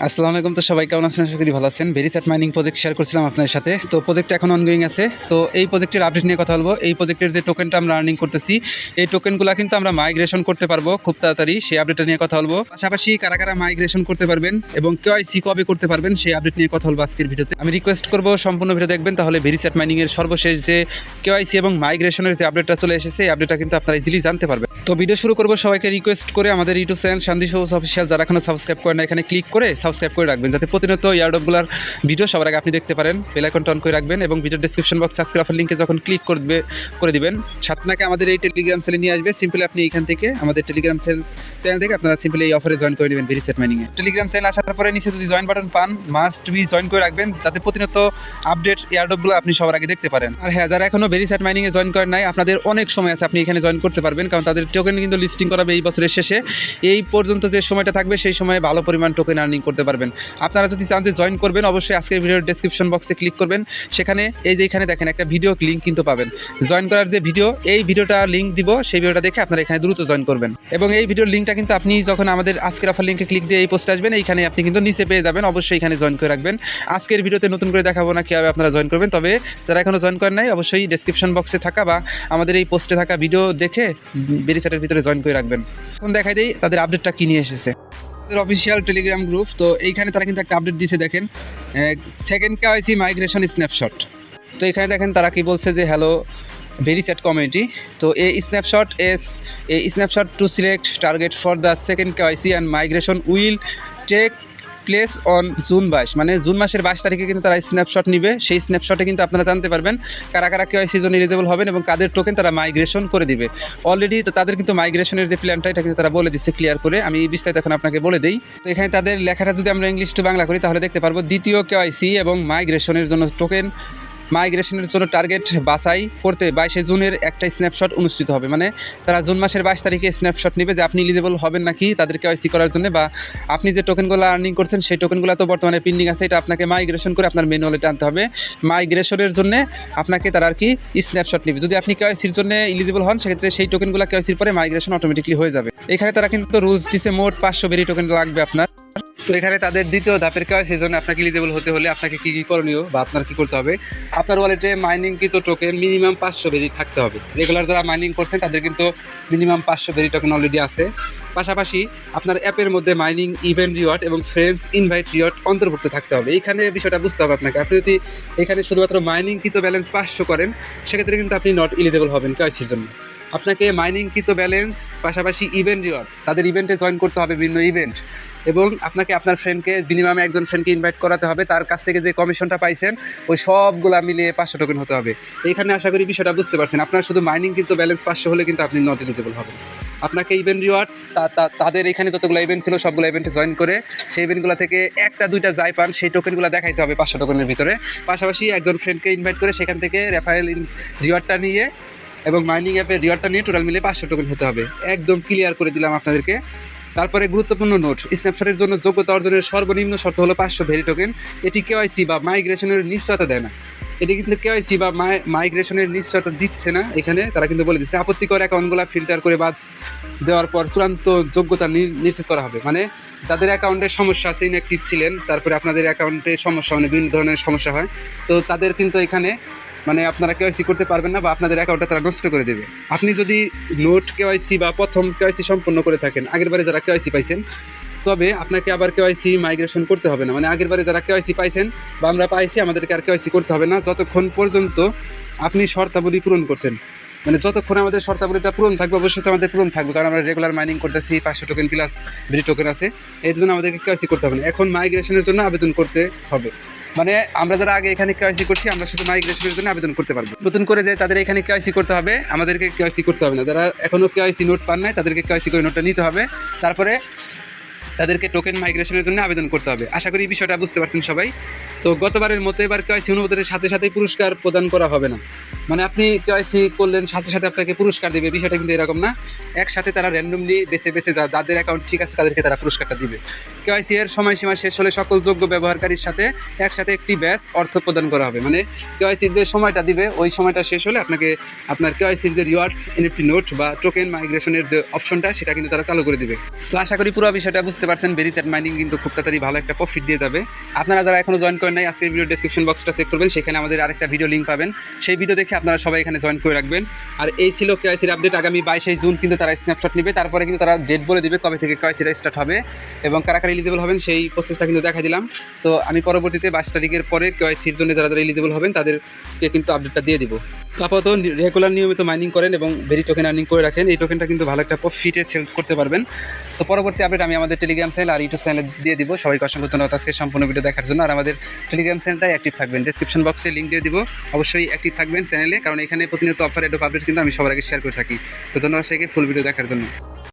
আসসালামু আলাইকুম। তো সবাই কেমন আছেন? আশা করি ভালো আছেন। ভেরিস্যাট মাইনিং প্রজেক্ট শেয়ার করছিলাম আপনাদের সাথে। তো প্রজেক্টটা এখন অনগোয়িং আছে। তো এই প্রজেক্টের আপডেট নিয়ে কথা বলবো। এই প্রজেক্টের যে টোকেনটা আমরা আর্নিং করতেছি, এই টোকেনগুলো কিন্তু আমরা মাইগ্রেশন করতে পারবো খুব তাড়াতাড়ি। সেই আপডেটটা নিয়ে কথা বলবো। পাশাপাশি কারা কারা মাইগ্রেশন করতে পারবেন এবং কেওয়াইসি কবে করতে পারবেন সেই আপডেট নিয়ে কথা বলবো আজকের ভিডিওতে। আমি রিকোয়েস্ট করবো সম্পূর্ণ ভিডিও দেখবেন, তাহলে ভেরিস্যাট মাইনিংয়ের সর্বশেষ যে কেওয়াইসি এবং মাইগ্রেশনের যে আপডেটটা চলে এসেছে, এই আপডেটটা কিন্তু আপনারা ইজিলি জানতে পারবেন। তো ভিডিও শুরু করবো। সবাইকে রিকোয়েস্ট করে আমাদের ইউটিউব চ্যানেল শান্তি সবুজ অফিসিয়াল যারা এখনো সাবস্ক্রাইব করেন না, এখানে ক্লিক করে সাবস্ক্রাইব করে রাখবেন, যাতে প্রতিনিয়ত ইয়ারডপগুলোর ভিডিও সবার আগে আপনি দেখতে পারেন। বেল আইকনটা অন করে রাখবেন এবং ভিডিও ডেসক্রিপশন বক্সে আজকের অফার লিঙ্কে যখন ক্লিক করে দিবেন, আপনাকে আমাদের এই টেলিগ্রাম চ্যানেলে নিয়ে আসবে। সিম্পলি আপনি এখান থেকে আমাদের টেলিগ্রাম চ্যানেল থেকে আপনারা সিম্পলি এই অফারে জয়েন করে নেবেন ভেরিস্যাট মাইনিংয়ে। টেলিগ্রাম চ্যানেল আসার পরে নিচে যদি জয়েন বাটন পান, মাস্ট বি জয়েন করে রাখবেন, যাতে প্রতিনিয়ত আপডেট ইয়ারডপগুলো আপনি সবার আগে দেখতে পারেন। আর হ্যাঁ, যারা এখনো ভেরিস্যাট মাইনিংয়ে জয়েন করেন নাই, আপনাদের অনেক সময় আছে, আপনি এখানে জয়েন করতে পারবেন, কারণ তাদের টোকেন কিন্তু লিস্টিং করাবে এই বছরের শেষে। এই পর্যন্ত যে সময়টা থাকবে সেই সময়ে ভালো পরিমাণ টোকেন আর্নিং করতে পারবেন। আপনারা যদি চান যে জয়েন করবেন, অবশ্যই আজকের ভিডিওর ডেসক্রিপশন বক্সে ক্লিক করবেন। সেখানে এই যে এখানে দেখেন একটা ভিডিও লিঙ্ক কিন্তু পাবেন। জয়েন করার যে ভিডিও, এই ভিডিওটা লিঙ্ক দিব, সেই ভিডিওটা দেখে আপনারা এখানে দ্রুত জয়েন করবেন। এবং এই ভিডিওর লিঙ্কটা কিন্তু আপনি যখন আমাদের আজকের অফার লিঙ্কে ক্লিক দিয়ে এই পোস্টে আসবেন, এইখানে আপনি কিন্তু নিচে পেয়ে যাবেন। অবশ্যই এখানে জয়েন করে রাখবেন। আজকের ভিডিওতে নতুন করে দেখাবো না কীভাবে আপনারা জয়েন করবেন, তবে যারা এখনো জয়েন করেন নাই, অবশ্যই ডেসক্রিপশন বক্সে থাকা বা আমাদের এই পোস্টে থাকা ভিডিও দেখে ভেরিস্যাটের ভিতরে জয়েন করে রাখবেন। এখন দেখাই দেই তাদের আপডেটটা কী নিয়ে এসেছে। অফিসিয়াল টেলিগ্রাম গ্রুপ, তো এইখানে তারা কিন্তু একটা আপডেট দিয়েছে। দেখেন, সেকেন্ড কেওয়াইসি মাইগ্রেশন স্ন্যাপশট। তো এখানে দেখেন তারা কি বলছে যে হ্যালো ভেরিস্যাট কমিউনিটি। তো এই snapshot to select target for the second KYC and migration will take place on June 22, মানে জুন মাসের 22 তারিখে কিন্তু তারা স্ন্যাপশট নিবে। সেই স্ন্যাপশটে কিন্তু আপনারা জানতে পারবেন কারা কারা কেওয়াইসির জন্য এলিজিবল হবেন এবং কাদের টোকেন তারা মাইগ্রেশন করে দিবে। অলরেডি তাদের কিন্তু মাইগ্রেশনের যে প্ল্যানটা, এটা কিন্তু তারা বলে দিচ্ছে ক্লিয়ার করে। আমি বিস্তারিত এখন আপনাকে বলে দিই। তো এখানে তাদের লেখাটা যদি আমরা ইংলিশ টু বাংলা করি, তাহলে দেখতে পারবো দ্বিতীয় কেওয়াইসি এবং মাইগ্রেশনের জন্য টোকেন মাইগ্রেশনের জন্য টার্গেট বাছাই করতে 22 জুনের একটা স্ন্যাপশট অনুষ্ঠিত হবে। মানে তারা জুন মাসের 22 তারিখে স্ন্যাপশট নেবে যে আপনি এলিজিবল হবেন নাকি তাদের কেওয়াইসি করার জন্য, বা আপনি যে টোকেনগুলো আর্নিং করছেন সেই টোকেনগুলো তো বর্তমানে পেন্ডিং আছে, এটা আপনাকে মাইগ্রেশন করে আপনার মেন ওয়ালেটে আনতে হবে। মাইগ্রেশনের জন্য আপনাকে তারা আর কি স্ন্যাপশট নেবে। যদি আপনি কেওয়াইসির জন্য এলিজিবল হন, সেক্ষেত্রে সেই টোকেনগুলো কেওয়াইসির পরে মাইগ্রেশন অটোমেটিকলি হয়ে যাবে। এখানে তারা কিন্তু রুলস দিচ্ছে, মোট 500 ভেরি টোকেন লাগবে আপনার। তো এখানে তাদের দ্বিতীয় ধাপের কেওয়াইসির জন্য আপনাকে এলিজিবল হতে হলে আপনাকে কী কী করণীয় বা আপনার কী করতে হবে, আপনার ওয়ালেটে মাইনিংকৃত টোকেন মিনিমাম 500 ভেরি থাকতে হবে। রেগুলার যারা মাইনিং করছেন তাদের কিন্তু মিনিমাম 500 ভেরি টোকেন অলরেডি আছে। পাশাপাশি আপনার অ্যাপের মধ্যে মাইনিং ইভেন্ট রিওয়ার্ড এবং ফ্রেন্ডস ইনভাইট রিওয়ার্ড অন্তর্ভুক্ত থাকতে হবে। এইখানে বিষয়টা বুঝতে হবে আপনাকে। আপনি যদি এখানে শুধুমাত্র মাইনিংকৃত ব্যালেন্স 500 করেন, সেক্ষেত্রে কিন্তু আপনি নট এলিজিবল হবেন কেওয়াইসির জন্য। আপনাকে মাইনিংকৃত ব্যালেন্স পাশাপাশি ইভেন্ট রিওয়ার্ড, তাদের ইভেন্টে জয়েন করতে হবে, বিভিন্ন ইভেন্ট, এবং আপনাকে আপনার ফ্রেন্ডকে মিনিমাম একজন ফ্রেন্ডকে ইনভাইট করাতে হবে। তার কাছ থেকে যে কমিশনটা পাইছেন ওই সবগুলা মিলিয়ে 500 টোকেন হতে হবে। এইখানে আশা করি বিষয়টা বুঝতে পারছেন। আপনার শুধু মাইনিং কিন্তু ব্যালেন্স 500 হলে কিন্তু আপনি নট এলিজিবল হবেন। আপনাকে ইভেন্ট রিওয়ার্ড, তাদের এখানে যতগুলো ইভেন্ট ছিল সবগুলো ইভেন্টে জয়েন করে সেই ইভেন্টগুলো থেকে একটা দুইটা যাই পান সেই টোকেনগুলো দেখাইতে হবে 500 টোকেনের ভিতরে। পাশাপাশি একজন ফ্রেন্ডকে ইনভাইট করে সেখান থেকে রেফারেল রিওয়ার্ডটা নিয়ে এবং মাইনিং অ্যাপের রিওয়ার্ডটা নিয়ে টোটাল মিলে 500 টোকেন হতে হবে। একদম ক্লিয়ার করে দিলাম আপনাদেরকে। তারপরে গুরুত্বপূর্ণ নোট, স্ন্যাপশটের জন্য যোগ্যতা অর্জনের সর্বনিম্ন শর্ত হলো 500 ভেরি টোকেন। এটি কেওয়াইসি বা মাইগ্রেশনের নিশ্চয়তা দেয় না। এটি কিন্তু কেওয়াইসি বা মাইগ্রেশনের নিশ্চয়তা দিচ্ছে না। এখানে তারা কিন্তু বলে দিচ্ছে আপত্তিকর অ্যাকাউন্টগুলো ফিল্টার করে বাদ দেওয়ার পর চূড়ান্ত যোগ্যতা নিশ্চিত করা হবে। মানে যাদের অ্যাকাউন্টে সমস্যা আছে, ইনঅ্যাক্টিভ ছিলেন, তারপরে আপনাদের অ্যাকাউন্টে সমস্যা, মানে বিভিন্ন ধরনের সমস্যা হয়, তো তাদের কিন্তু এখানে মানে আপনারা কেওয়াইসি করতে পারবেন না বা আপনাদের অ্যাকাউন্টটা তারা নষ্ট করে দেবে। আপনি যদি নোট কেওয়াইসি বা প্রথম কেওয়াইসি সম্পন্ন করে থাকেন, আগেরবারে যারা কেওয়াইসি পাইছেন, তবে আপনাকে আবার কেওয়াইসি মাইগ্রেশন করতে হবে না। মানে আগেরবারে যারা কেওয়াইসি পাইছেন বা আমরা পাইছি, আমাদেরকে আর কেওয়াইসি করতে হবে না যতক্ষণ পর্যন্ত আপনি শর্তাবলী পূরণ করছেন। মানে যতক্ষণ আমাদের শর্তাবলীটা পূরণ থাকবে, অবশ্যই তো আমাদের পূরণ থাকবে, কারণ আমরা রেগুলার মাইনিং করতেছি, 500 টোকেন প্লাস ভেরি টোকেন আছে, এর জন্য আমাদেরকে কেওয়াইসি করতে হবে না। এখন মাইগ্রেশনের জন্য আবেদন করতে হবে। মানে আমরা যারা আগে এখানে কেওয়াইসি করছি, আমরা শুধু মাইগ্রেশনের জন্য আবেদন করতে পারবো। নতুন করে যে তাদের এখানে কেওয়াইসি করতে হবে, আমাদেরকে কেওয়াইসি করতে হবে না। যারা এখনও কেওয়াইসি নোট পান নাই, তাদেরকে কেওয়াইসি করে নোটটা নিতে হবে, তারপরে তাদেরকে টোকেন মাইগ্রেশনের জন্য আবেদন করতে হবে। আশা করি এই বিষয়টা বুঝতে পারছেন সবাই। তো গতবারের মতো এবার কেওয়াইসি অনুমোদনের সাথে সাথেই পুরস্কার প্রদান করা হবে না। মানে আপনি কেওয়াইসি করলেন সাথে সাথে আপনাকে পুরস্কার দেবে, বিষয়টা কিন্তু এরকম না। একসাথে তারা র্যান্ডমলি বেছে বেছে যাদের অ্যাকাউন্ট ঠিক আছে তাদেরকে তারা পুরস্কারটা দিবে। কেওয়াইসি এর সময়সীমা শেষ হলে সকল যোগ্য ব্যবহারকারীর সাথে একসাথে একটি ব্যাচ অর্থ প্রদান করা হবে। মানে কেওয়াইসির যে সময়টা দিবে ওই সময়টা শেষ হলে আপনাকে আপনার কেওয়াইসির যে রিওয়ার্ড এনএফটি নোট বা টোকেন মাইগ্রেশনের যে অপশনটা সেটা কিন্তু তারা চালু করে দিবে। তো আশা করি পুরো বিষয়টা বুঝতে পারছেন। ভেরিচ্যাট মাইনিং কিন্তু খুব তাড়াতাড়ি ভালো একটা প্রফিট দিয়ে যাবে। আপনারা যারা এখনো জয়েন করেন নাই, আজকের ভিডিও ডেসক্রিপশন বক্সটা চেক করবেন, সেখানে আমাদের আরেকটা ভিডিও লিঙ্ক পাবেন। সেই ভিডিও দেখে আপনারা সবাই এখানে জয়েন করে রাখবেন। আর এই ছিল কেওয়াইসির আপডেট। আগামী 22 জুন কিন্তু তারা স্ন্যাপশট নেবে, তারপরে কিন্তু তারা ডেট বলে দিবে কবে থেকে কেওয়াইসিটা স্টার্ট হবে এবং কারা কারা এলিজিবল হবেন সেই প্রসেসটা কিন্তু দেখা দিলাম। তো আমি পরবর্তীতে 22 তারিখের পরে কেওয়াইসির জন্য যারা যারা এলিজিবল হবেন তাদেরকে কিন্তু আপডেটটা দিয়ে দিব। তো আপাতত রেগুলার নিয়মিত মাইনিং করেন এবং ভেরি টোকেন আর্নিং করে রাখেন। এই টোকেনটা কিন্তু ভালো একটা প্রফিটে সেল করতে পারবেন। তো পরবর্তী আপডেট আমি আমাদের টেলিগ্রাম চ্যানেল আর ইউটিউব চ্যানেলে দিয়ে দিব। সবাইকে অসংখ্য ধন্যবাদ আজকে সম্পূর্ণ ভিডিও দেখার জন্য। আর আমাদের টেলিগ্রাম চ্যানেলটাই অ্যাক্টিভ থাকবেন, ডেসক্রিপশন বক্সে লিঙ্ক দিয়ে দিব। অবশ্যই অ্যাক্টিভ থাকবেন চ্যানেলে, কারণ এখানে প্রতিনিয়ত অফার আপডেট কিন্তু আমি সবার আগে শেয়ার করে থাকি। তো ধন্যবাদ সবাইকে ফুল ভিডিও দেখার জন্য।